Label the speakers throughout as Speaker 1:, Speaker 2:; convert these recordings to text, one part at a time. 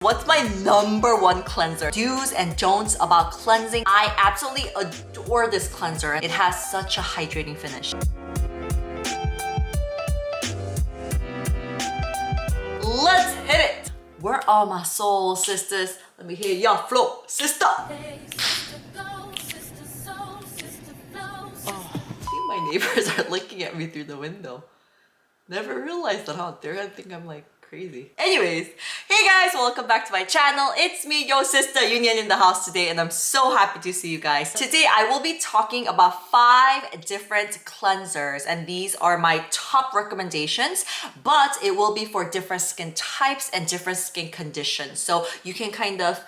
Speaker 1: What's my number one cleanser? Do's and don'ts about cleansing. I absolutely adore this cleanser. It has such a hydrating finish. Let's hit it! Where are my soul sisters? Let me hear y'all flow, sister! Oh, see, my neighbors are looking at me through the window. Never realized that, huh? They're gonna think I'm like crazy. Anyways, hey guys, welcome back to my channel. It's me, your sister EuniUnni in the house today, and I'm so happy to see you guys. Today, I will be talking about 5 different cleansers, and these are my top recommendations, but it will be for different skin types and different skin conditions. So you can kind of,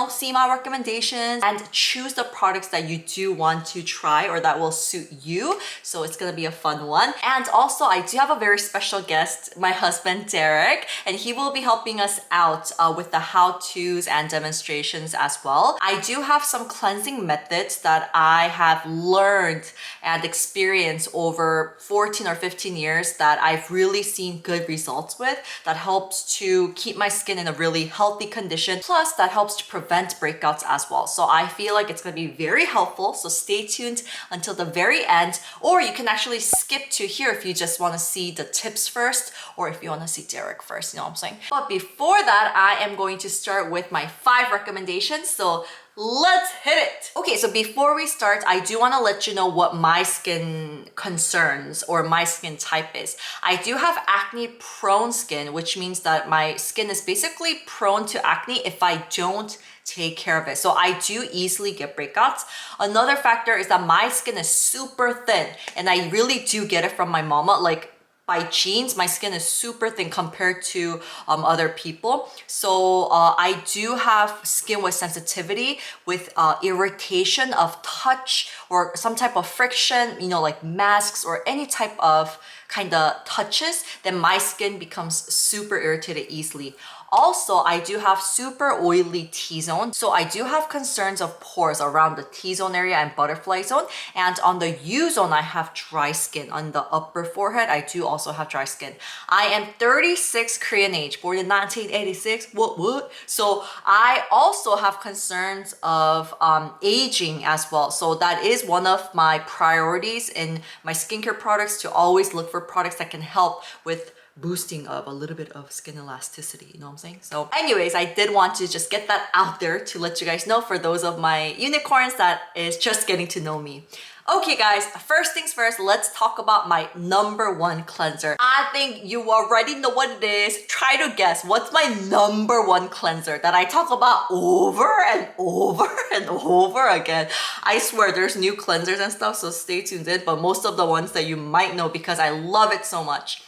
Speaker 1: see my recommendations and choose the products that you do want to try or that will suit you. So it's gonna be a fun one. And also, I do have a very special guest, my husband, Derek, and he will be helping us out with the how-tos and demonstrations as well. I do have some cleansing methods that I have learned and experienced over 14 or 15 years that I've really seen good results with, that helps to keep my skin in a really healthy condition, plus that helps to prevent breakouts as well. So I feel like it's going to be very helpful, so stay tuned until the very end, or you can actually skip to here if you just want to see the tips first, or if you want to see Derek first. You know what I'm saying? But before that, I am going to start with my 5 recommendations. So let's hit it. Okay, so before we start, I do want to let you know what my skin concerns or my skin type is. I do have acne prone skin, which means that my skin is basically prone to acne if I don't take care of it. So I do easily get breakouts. Another factor is that my skin is super thin, and I really do get it from my mama. Like, by genes, my skin is super thin compared to other people. So I do have skin with sensitivity, with irritation of touch or some type of friction, like masks or any type of kind of touches, then my skin becomes super irritated easily. Also, I do have super oily T-zone. So I do have concerns of pores around the T-zone area and butterfly zone. And on the U-zone, I have dry skin. On the upper forehead, I do also have dry skin. I am 36 Korean age, born in 1986. What? So I also have concerns of aging as well. So that is one of my priorities in my skincare products, to always look for products that can help with boosting of a little bit of skin elasticity, you know what I'm saying? So anyways, I did want to just get that out there to let you guys know, for those of my unicorns that is just getting to know me. Okay guys, first things first, let's talk about my number 1 cleanser. I think you already know what it is. Try to guess what's my number 1 cleanser that I talk about over and over and over again. I swear there's new cleansers and stuff, so stay tuned in, but most of the ones that you might know because I love it so much.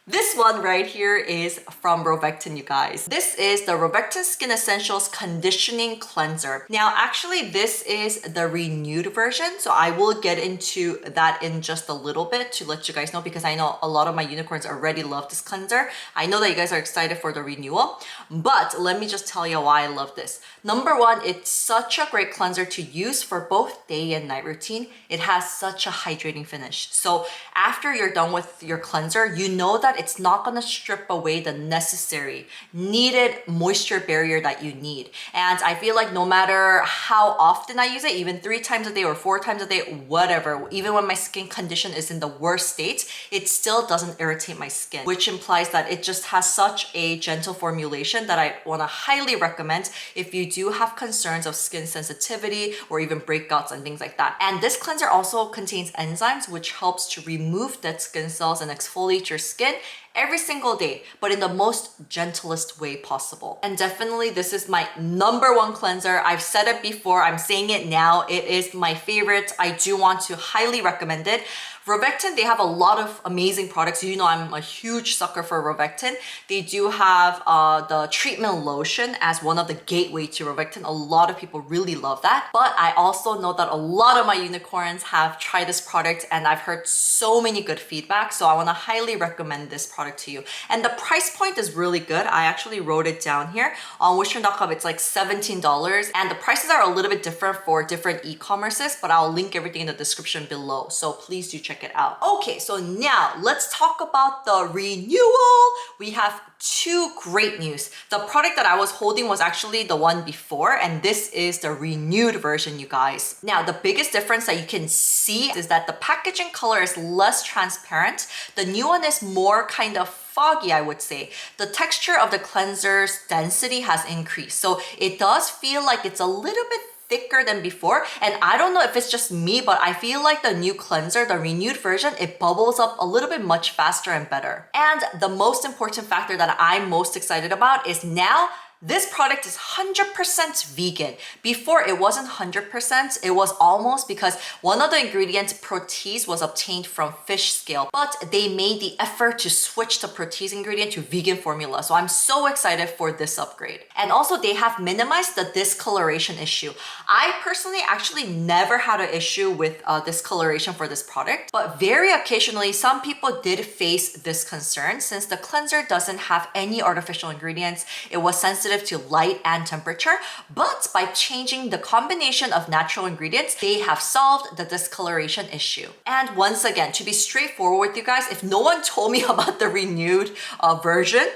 Speaker 1: This one right here is from ROVECTIN, you guys. This is the ROVECTIN Skin Essentials Conditioning Cleanser. Now, actually, this is the renewed version, so I will get into that in just a little bit to let you guys know, because I know a lot of my unicorns already love this cleanser. I know that you guys are excited for the renewal, but let me just tell you why I love this. Number 1, it's such a great cleanser to use for both day and night routine. It has such a hydrating finish. So after you're done with your cleanser, you know that it's not gonna strip away the necessary, needed moisture barrier that you need. And I feel like no matter how often I use it, even 3 times a day or 4 times a day, whatever, even when my skin condition is in the worst state, it still doesn't irritate my skin, which implies that it just has such a gentle formulation that I wanna highly recommend if you do have concerns of skin sensitivity or even breakouts and things like that. And this cleanser also contains enzymes, which helps to remove dead skin cells and exfoliate your skin every single day, but in the most gentlest way possible. And definitely this is my number 1 cleanser. I've said it before, I'm saying it now. It is my favorite. I do want to highly recommend it. ROVECTIN, they have a lot of amazing products. You know, I'm a huge sucker for ROVECTIN. They do have the treatment lotion as one of the gateway to ROVECTIN. A lot of people really love that. But I also know that a lot of my unicorns have tried this product, and I've heard so many good feedback. So I want to highly recommend this product product to you. And the price point is really good. I actually wrote it down here. On WISHTREND.com, it's like $17. And the prices are a little bit different for different e-commerces, but I'll link everything in the description below. So please do check it out. Okay, so now let's talk about the renewal. We have two great news. The product that I was holding was actually the one before, and this is the renewed version, you guys. Now, the biggest difference that you can see is that the packaging color is less transparent. The new one is more kind of foggy, I would say. The texture of the cleanser's density has increased. So it does feel like it's a little bit thicker than before, and I don't know if it's just me, but I feel like the new cleanser, the renewed version, it bubbles up a little bit much faster and better. And the most important factor that I'm most excited about is now this product is 100% vegan. Before, it wasn't 100%, it was almost, because one of the ingredients, protease, was obtained from fish scale, but they made the effort to switch the protease ingredient to vegan formula. So I'm so excited for this upgrade. And also, they have minimized the discoloration issue. I personally actually never had an issue with discoloration for this product, but very occasionally, some people did face this concern. Since the cleanser doesn't have any artificial ingredients, it was sensitive to light and temperature, but by changing the combination of natural ingredients, they have solved the discoloration issue. And once again, to be straightforward with you guys, if no one told me about the renewed version,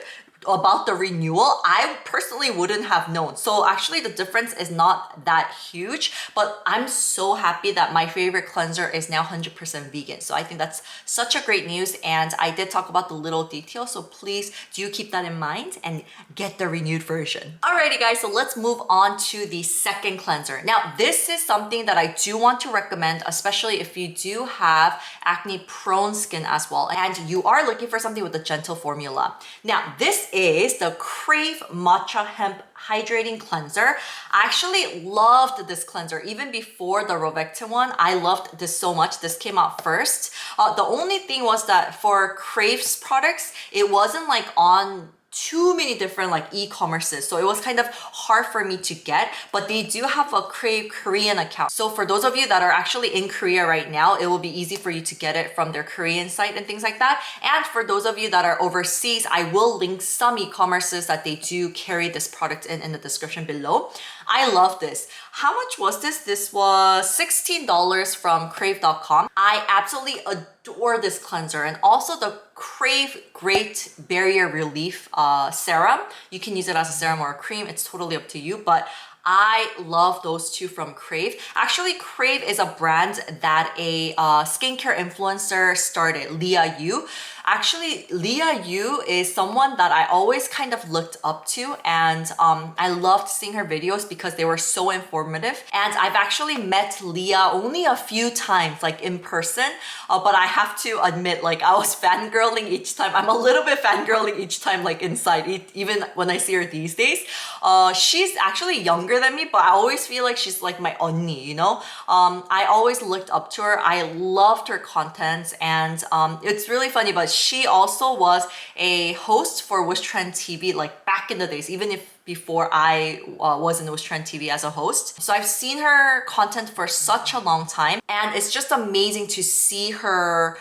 Speaker 1: about the renewal, I personally wouldn't have known. So actually the difference is not that huge, but I'm so happy that my favorite cleanser is now 100% vegan. So I think that's such a great news, and I did talk about the little details, so please do keep that in mind and get the renewed version. Alrighty guys, so let's move on to the second cleanser. Now this is something that I do want to recommend, especially if you do have acne prone skin as well, and you are looking for something with a gentle formula. Now this is the KRAVE Matcha Hemp Hydrating Cleanser. I actually loved this cleanser even before the ROVECTIN one. I loved this so much. This came out first. The only thing was that for KRAVE's products, it wasn't like on too many different like e-commerces, so it was kind of hard for me to get, but they do have a KRAVE Korean account. So for those of you that are actually in Korea right now, it will be easy for you to get it from their Korean site and things like that. And for those of you that are overseas, I will link some e-commerces that they do carry this product in the description below. I love this. How much was this? This was $16 from KRAVE.com. I absolutely adore this cleanser, and also the KRAVE Great Barrier Relief Serum. You can use it as a serum or a cream. It's totally up to you, but I love those two from KRAVE. Actually, KRAVE is a brand that a skincare influencer started, Leah Yu. Actually, Leah Yu is someone that I always kind of looked up to, and I loved seeing her videos because they were so informative. And I've actually met Leah only a few times, like in person, but I have to admit, like I was fangirling each time. I'm a little bit fangirling each time, like inside, even when I see her these days. She's actually younger than me, but I always feel like she's like my Euniunni, you know? I always looked up to her. I loved her content, and it's really funny, but she also was a host for WISHTREND TV like back in the days, even if before I was in WISHTREND TV as a host. So I've seen her content for such a long time, and it's just amazing to see her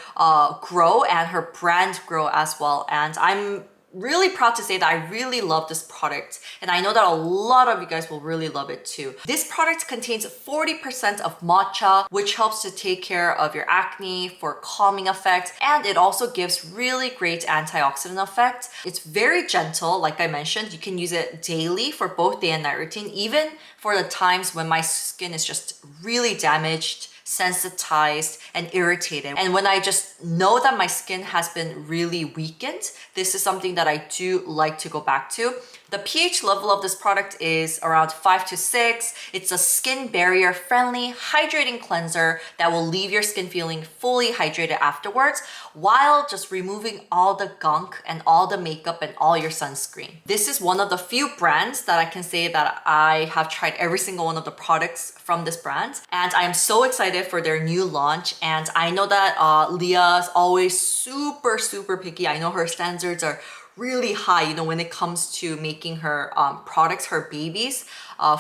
Speaker 1: grow and her brand grow as well. And I'm really proud to say that I really love this product, and I know that a lot of you guys will really love it too. This product contains 40% of matcha, which helps to take care of your acne for calming effect, and it also gives really great antioxidant effect. It's very gentle, like I mentioned. You can use it daily for both day and night routine, even for the times when my skin is just really damaged, sensitized, and irritated. And when I just know that my skin has been really weakened, this is something that I do like to go back to. The pH level of this product is around 5 to 6. It's a skin barrier friendly hydrating cleanser that will leave your skin feeling fully hydrated afterwards, while just removing all the gunk and all the makeup and all your sunscreen. This is one of the few brands that I can say that I have tried every single one of the products from this brand, and I am so excited for their new launch. And I know that Leah's always super picky. I know her standards are really high, you know, when it comes to making her products, her babies,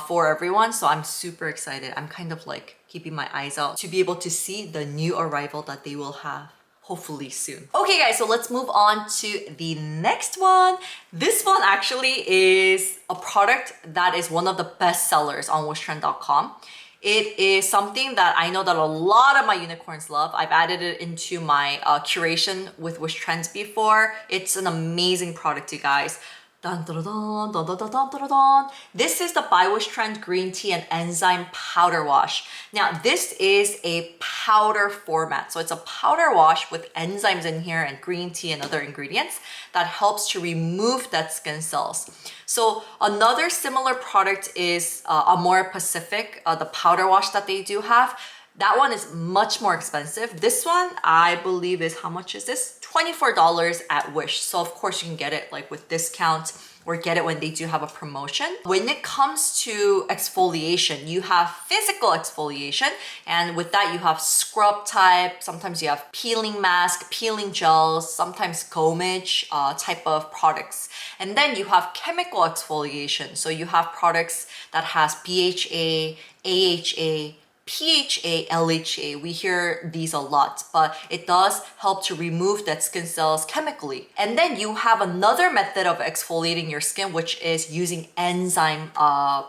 Speaker 1: for everyone. So I'm super excited. I'm kind of like keeping my eyes out to be able to see the new arrival that they will have. hopefully soon. Okay guys, so let's move on to the next one. This one actually is a product that is one of the best sellers on WISHTREND.com. It is something that I know that a lot of my unicorns love. I've added it into my curation with WISHTRENDS before. It's an amazing product, you guys. Dun, dun, dun, dun, dun, dun, dun, dun, dun. This is the by WISHTREND Green Tea and Enzyme Powder Wash. Now, this is a powder format. So it's a powder wash with enzymes in here and green tea and other ingredients that helps to remove dead skin cells. So another similar product is Amore Pacific, the powder wash that they do have. That one is much more expensive. This one, I believe is, how much is this? $24 at Wish. So of course you can get it like with discount or get it when they do have a promotion. When it comes to exfoliation, you have physical exfoliation, and with that you have scrub type, sometimes you have peeling mask, peeling gels, sometimes gommage type of products. And then you have chemical exfoliation. So you have products that has BHA, AHA, PHA, LHA. We hear these a lot, but it does help to remove dead skin cells chemically. And then you have another method of exfoliating your skin, which is using enzyme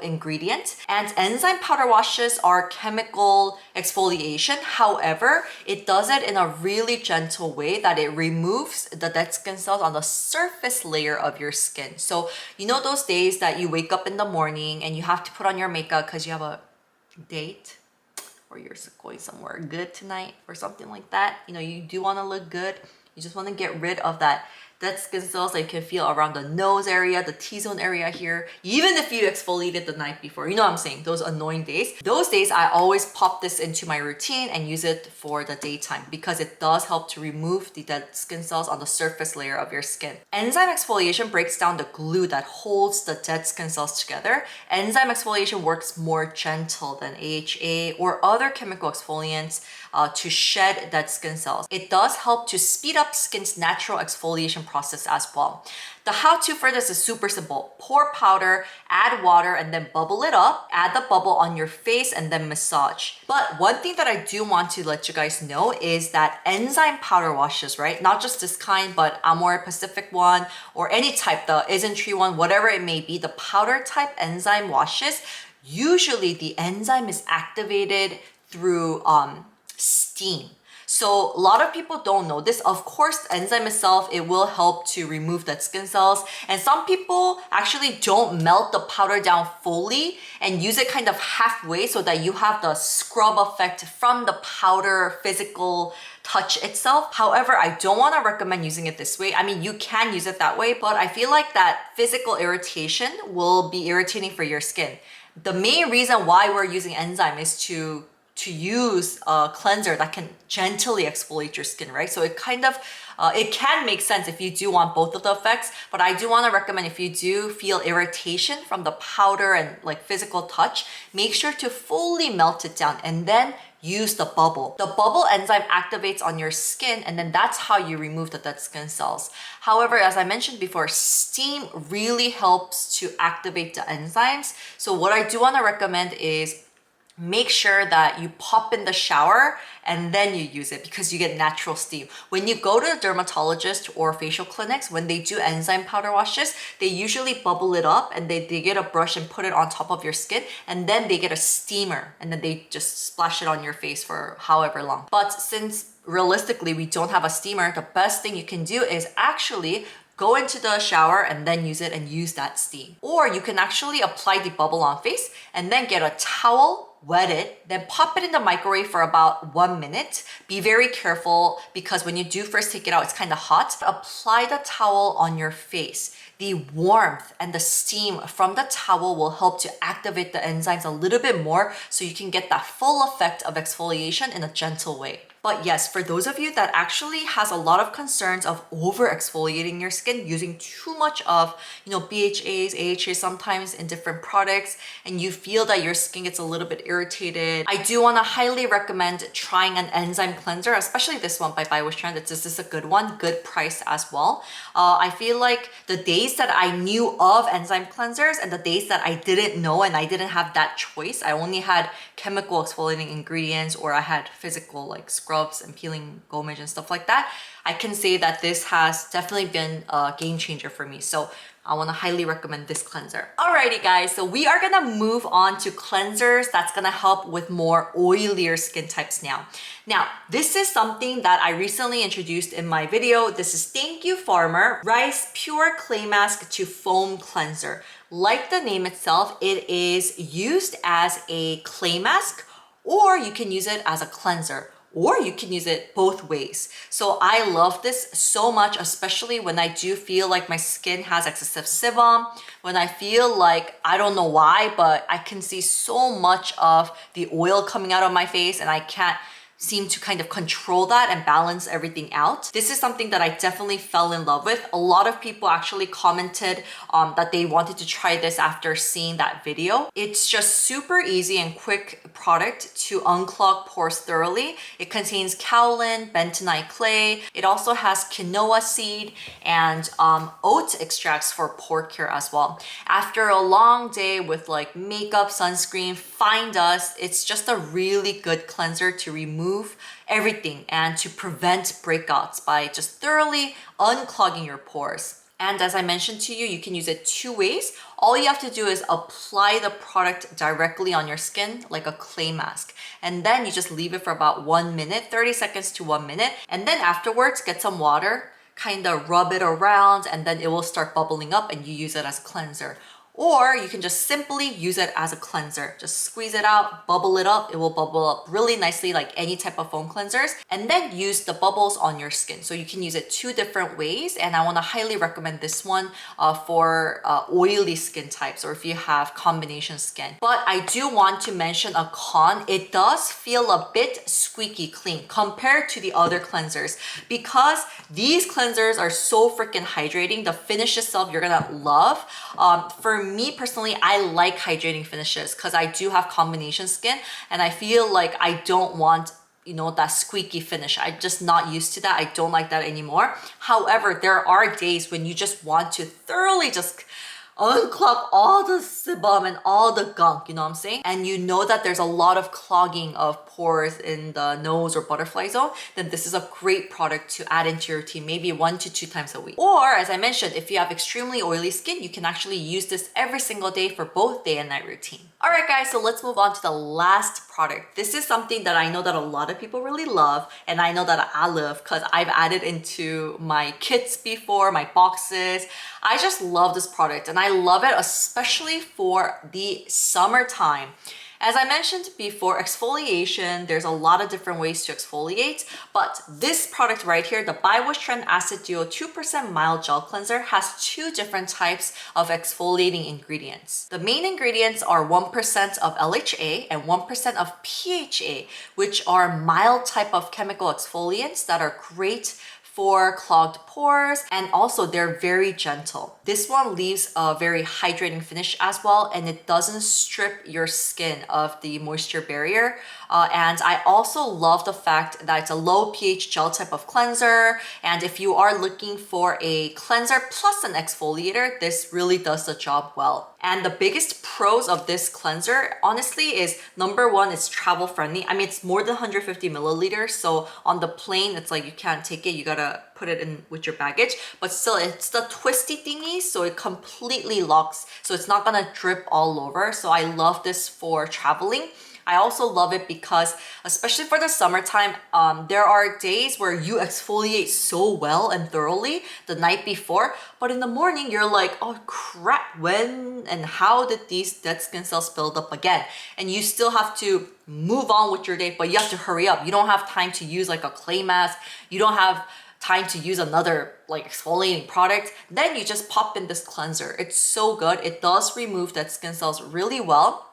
Speaker 1: ingredient. And enzyme powder washes are chemical exfoliation. However, it does it in a really gentle way that it removes the dead skin cells on the surface layer of your skin. So you know those days that you wake up in the morning and you have to put on your makeup because you have a date, or you're going somewhere good tonight or something like that. You know, you do want to look good. You just want to get rid of that dead skin cells that you can feel around the nose area, the T-zone area here. Even if you exfoliated the night before, you know what I'm saying? Those annoying days. Those days, I always pop this into my routine and use it for the daytime because it does help to remove the dead skin cells on the surface layer of your skin. Enzyme exfoliation breaks down the glue that holds the dead skin cells together. Enzyme exfoliation works more gentle than AHA or other chemical exfoliants to shed dead skin cells. It does help to speed up skin's natural exfoliation process as well. The how-to for this is super simple. Pour powder, add water, and then bubble it up. Add the bubble on your face and then massage. But one thing that I do want to let you guys know is that enzyme powder washes, right? Not just this kind, but Amore Pacific one or any type, the Isn't one, whatever it may be, the powder type enzyme washes, usually the enzyme is activated through steam. So a lot of people don't know this. Of course, the enzyme itself, it will help to remove dead skin cells. And some people actually don't melt the powder down fully and use it kind of halfway so that you have the scrub effect from the powder physical touch itself. However, I don't want to recommend using it this way. I mean, you can use it that way, but I feel like that physical irritation will be irritating for your skin. The main reason why we're using enzyme is to use a cleanser that can gently exfoliate your skin, right? So it kind of, it can make sense if you do want both of the effects, but I do want to recommend if you do feel irritation from the powder and like physical touch, make sure to fully melt it down and then use the bubble. The bubble enzyme activates on your skin and then that's how you remove the dead skin cells. However, as I mentioned before, steam really helps to activate the enzymes. So what I do want to recommend is make sure that you pop in the shower and then you use it because you get natural steam. When you go to a dermatologist or facial clinics, when they do enzyme powder washes, they usually bubble it up and they get a brush and put it on top of your skin and then they get a steamer and then they just splash it on your face for however long. But since realistically we don't have a steamer, the best thing you can do is actually go into the shower and then use it and use that steam. Or you can actually apply the bubble on face and then get a towel, wet it, then pop it in the microwave for about 1 minute. Be very careful because when you do first take it out, it's kind of hot. Apply the towel on your face. The warmth and the steam from the towel will help to activate the enzymes a little bit more so you can get that full effect of exfoliation in a gentle way. But yes, for those of you that actually has a lot of concerns of over exfoliating your skin, using too much of, BHAs, AHAs sometimes in different products, and you feel that your skin gets a little bit irritated, I do want to highly recommend trying an enzyme cleanser, especially this one by WISHTREND. This is a good one, good price as well. I feel like the days that I knew of enzyme cleansers and the days that I didn't know and I didn't have that choice, I only had chemical exfoliating ingredients or I had physical like scrub scrubs and peeling gomage and stuff like that, I can say that this has definitely been a game changer for me. So I want to highly recommend this cleanser. Alrighty guys, so we are gonna move on to cleansers that's gonna help with more oilier skin types now. Now, this is something that I recently introduced in my video. This is Thank You Farmer Rice Pure Clay Mask to Foam Cleanser. Like the name itself, it is used as a clay mask, or you can use it as a cleanser, or you can use it both ways. So I love this so much, especially when I do feel like my skin has excessive sebum, when I feel like, I don't know why, but I can see so much of the oil coming out of my face and I can't seem to kind of control that and balance everything out. This is something that I definitely fell in love with. A lot of people actually commented that they wanted to try this after seeing that video. It's just super easy and quick product to unclog pores thoroughly. It contains kaolin, bentonite clay. It also has quinoa seed and oat extracts for pore care as well. After a long day with like makeup, sunscreen, fine dust, it's just a really good cleanser to remove everything and to prevent breakouts by just thoroughly unclogging your pores. And as I mentioned to you, you can use it two ways. All you have to do is apply the product directly on your skin like a clay mask. And then you just leave it for about 1 minute, 30 seconds to 1 minute. And then afterwards, get some water, kind of rub it around, and then it will start bubbling up and you use it as a cleanser. Or you can just simply use it as a cleanser. Just squeeze it out, bubble it up. It will bubble up really nicely like any type of foam cleansers. And then use the bubbles on your skin. So you can use it two different ways. And I want to highly recommend this one for oily skin types or if you have combination skin. But I do want to mention a con. It does feel a bit squeaky clean compared to the other cleansers because these cleansers are so freaking hydrating. The finish itself you're gonna love. For me personally, I like hydrating finishes because I do have combination skin and I feel like I don't want, you know, that squeaky finish. I'm just not used to that. I don't like that anymore. However, there are days when you just want to thoroughly just unclog all the sebum and all the gunk, you know what I'm saying? And you know that there's a lot of clogging of pores in the nose or butterfly zone, then this is a great product to add into your routine, maybe 1 to 2 times a week. Or as I mentioned, if you have extremely oily skin, you can actually use this every single day for both day and night routine. All right guys, so let's move on to the last product. This is something that I know that a lot of people really love and I know that I love because I've added into my kits before, my boxes. I just love this product and I love it especially for the summertime. As I mentioned before, exfoliation, there's a lot of different ways to exfoliate, but this product right here, the by WISHTREND Acid Duo 2% Mild Gel Cleanser has 2 different types of exfoliating ingredients. The main ingredients are 1% of LHA and 1% of PHA, which are mild type of chemical exfoliants that are great for clogged pores, and also they're very gentle. This one leaves a very hydrating finish as well, and it doesn't strip your skin of the moisture barrier. And I also love the fact that it's a low pH gel type of cleanser, and if you are looking for a cleanser plus an exfoliator, this really does the job well. And the biggest pros of this cleanser, honestly, is number one, it's travel friendly. I mean, it's more than 150 milliliters, so on the plane, it's like you can't take it, you gotta put it in with your baggage, but still it's the twisty thingy, so it completely locks, so it's not gonna drip all over. So I love this for traveling. I also love it because, especially for the summertime, there are days where you exfoliate so well and thoroughly the night before, but in the morning you're like, oh crap, when and how did these dead skin cells build up again? And you still have to move on with your day, but you have to hurry up. You don't have time to use like a clay mask. You don't have time to use another like exfoliating product. Then you just pop in this cleanser. It's so good. It does remove dead skin cells really well.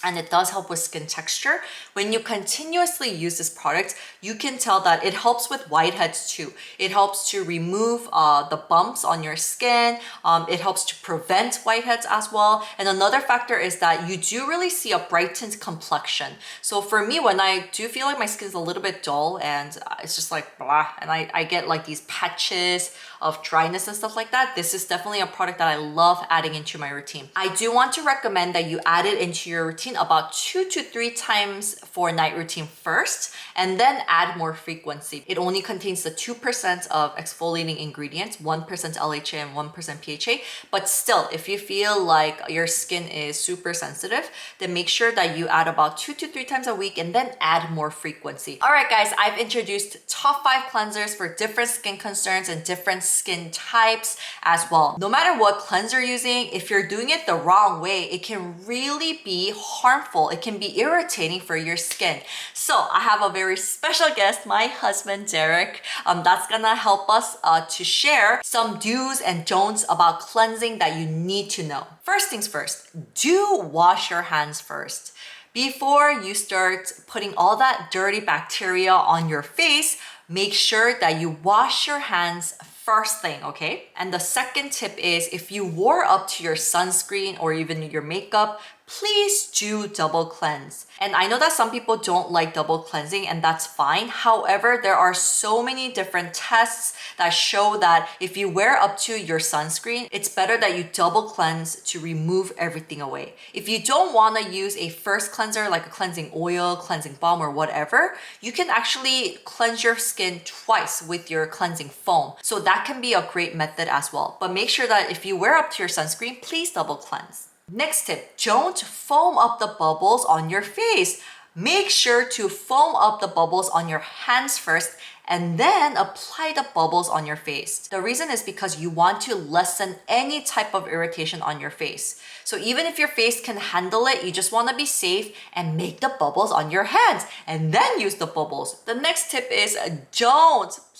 Speaker 1: And it does help with skin texture. When you continuously use this product, you can tell that it helps with whiteheads too. It helps to remove the bumps on your skin. It helps to prevent whiteheads as well. And another factor is that you do really see a brightened complexion. So for me, when I do feel like my skin's a little bit dull and it's just like blah, and I get like these patches of dryness and stuff like that, this is definitely a product that I love adding into my routine. I do want to recommend that you add it into your routine routine, about 2 to 3 times for night routine first, and then add more frequency. It only contains the 2% of exfoliating ingredients, 1% LHA and 1% PHA, but still, if you feel like your skin is super sensitive, then make sure that you add about 2 to 3 times a week and then add more frequency. All right, guys, I've introduced top 5 cleansers for different skin concerns and different skin types as well. No matter what cleanser you're using, if you're doing it the wrong way, it can really be harmful. It can be irritating for your skin. So I have a very special guest, my husband, Derek, that's gonna help us to share some do's and don'ts about cleansing that you need to know. First things first, do wash your hands first. Before you start putting all that dirty bacteria on your face, make sure that you wash your hands first thing, okay? And the second tip is if you wore up to your sunscreen or even your makeup, please do double cleanse. And I know that some people don't like double cleansing, and that's fine. However, there are so many different tests that show that if you wear up to your sunscreen, it's better that you double cleanse to remove everything away. If you don't want to use a first cleanser like a cleansing oil, cleansing balm, or whatever, you can actually cleanse your skin twice with your cleansing foam. So that can be a great method as well. But make sure that if you wear up to your sunscreen, please double cleanse. Next tip, don't foam up the bubbles on your face. Make sure to foam up the bubbles on your hands first and then apply the bubbles on your face. The reason is because you want to lessen any type of irritation on your face. So even if your face can handle it, you just want to be safe and make the bubbles on your hands and then use the bubbles. The next tip is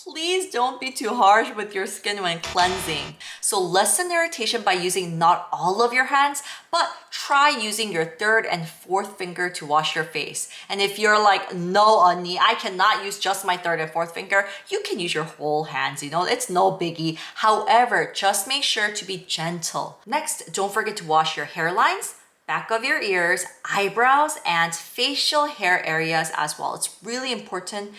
Speaker 1: please don't be too harsh with your skin when cleansing. So lessen irritation by using not all of your hands, but try using your third and fourth finger to wash your face. And if you're like, no, Unni, I cannot use just my third and fourth finger, you can use your whole hands, it's no biggie. However, just make sure to be gentle. Next, don't forget to wash your hairlines, back of your ears, eyebrows, and facial hair areas as well. It's really important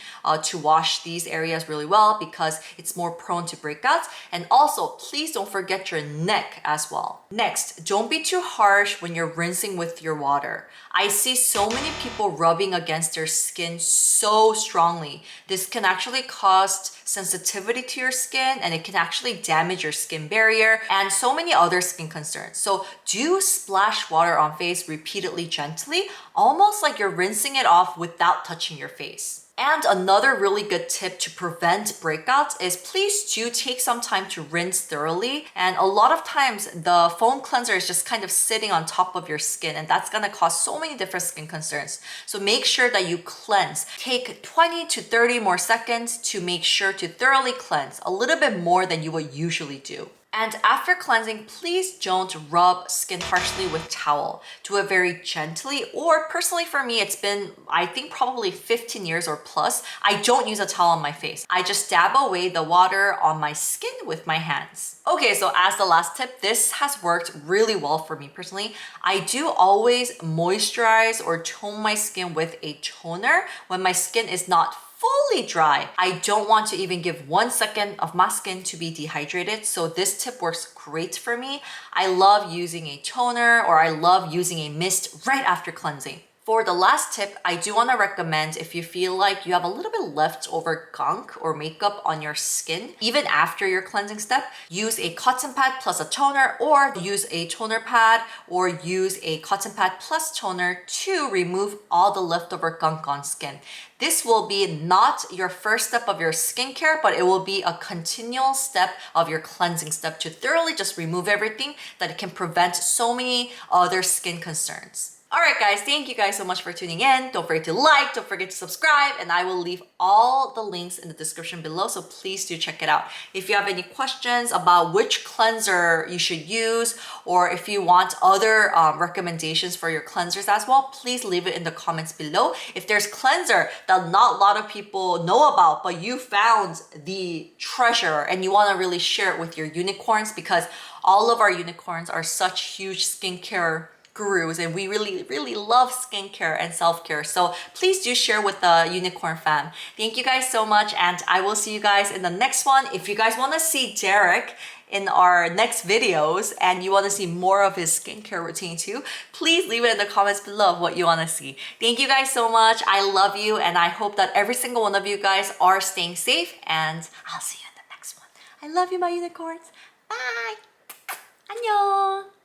Speaker 1: to wash these areas really well because it's more prone to breakouts. And also, please don't forget your neck as well. Next, don't be too harsh when you're rinsing with your water. I see so many people rubbing against their skin so strongly. This can actually cause sensitivity to your skin, and it can actually damage your skin barrier and so many other skin concerns. So do splash water on face repeatedly gently, almost like you're rinsing it off without touching your face. And another really good tip to prevent breakouts is please do take some time to rinse thoroughly. And a lot of times the foam cleanser is just kind of sitting on top of your skin, and that's gonna cause so many different skin concerns. So make sure that you cleanse. Take 20 to 30 more seconds to make sure to thoroughly cleanse, a little bit more than you would usually do. And after cleansing, please don't rub skin harshly with towel. Do it very gently, or personally for me, it's been, I think probably 15 years or plus, I don't use a towel on my face. I just dab away the water on my skin with my hands. Okay, so as the last tip, this has worked really well for me personally. I do always moisturize or tone my skin with a toner when my skin is not fully dry. I don't want to even give 1 second of my skin to be dehydrated, so this tip works great for me. I love using a toner, or I love using a mist right after cleansing. For the last tip, I do want to recommend if you feel like you have a little bit leftover gunk or makeup on your skin, even after your cleansing step, use a cotton pad plus a toner, or use a toner pad, or use a cotton pad plus toner to remove all the leftover gunk on skin. This will be not your first step of your skincare, but it will be a continual step of your cleansing step to thoroughly just remove everything that it can prevent so many other skin concerns. All right, guys, thank you guys so much for tuning in. Don't forget to like, don't forget to subscribe, and I will leave all the links in the description below, so please do check it out. If you have any questions about which cleanser you should use, or if you want other recommendations for your cleansers as well, please leave it in the comments below. If there's cleanser that not a lot of people know about, but you found the treasure and you want to really share it with your unicorns, because all of our unicorns are such huge skincare gurus, and we really love skincare and self-care. So please do share with the unicorn fam. Thank you guys so much, and I will see you guys in the next one. If you guys want to see Derek in our next videos and you want to see more of his skincare routine too, please leave it in the comments below of what you want to see. Thank you guys so much. I love you and I hope that every single one of you guys are staying safe and I'll see you in the next one. I love you, my unicorns. Bye. 안녕.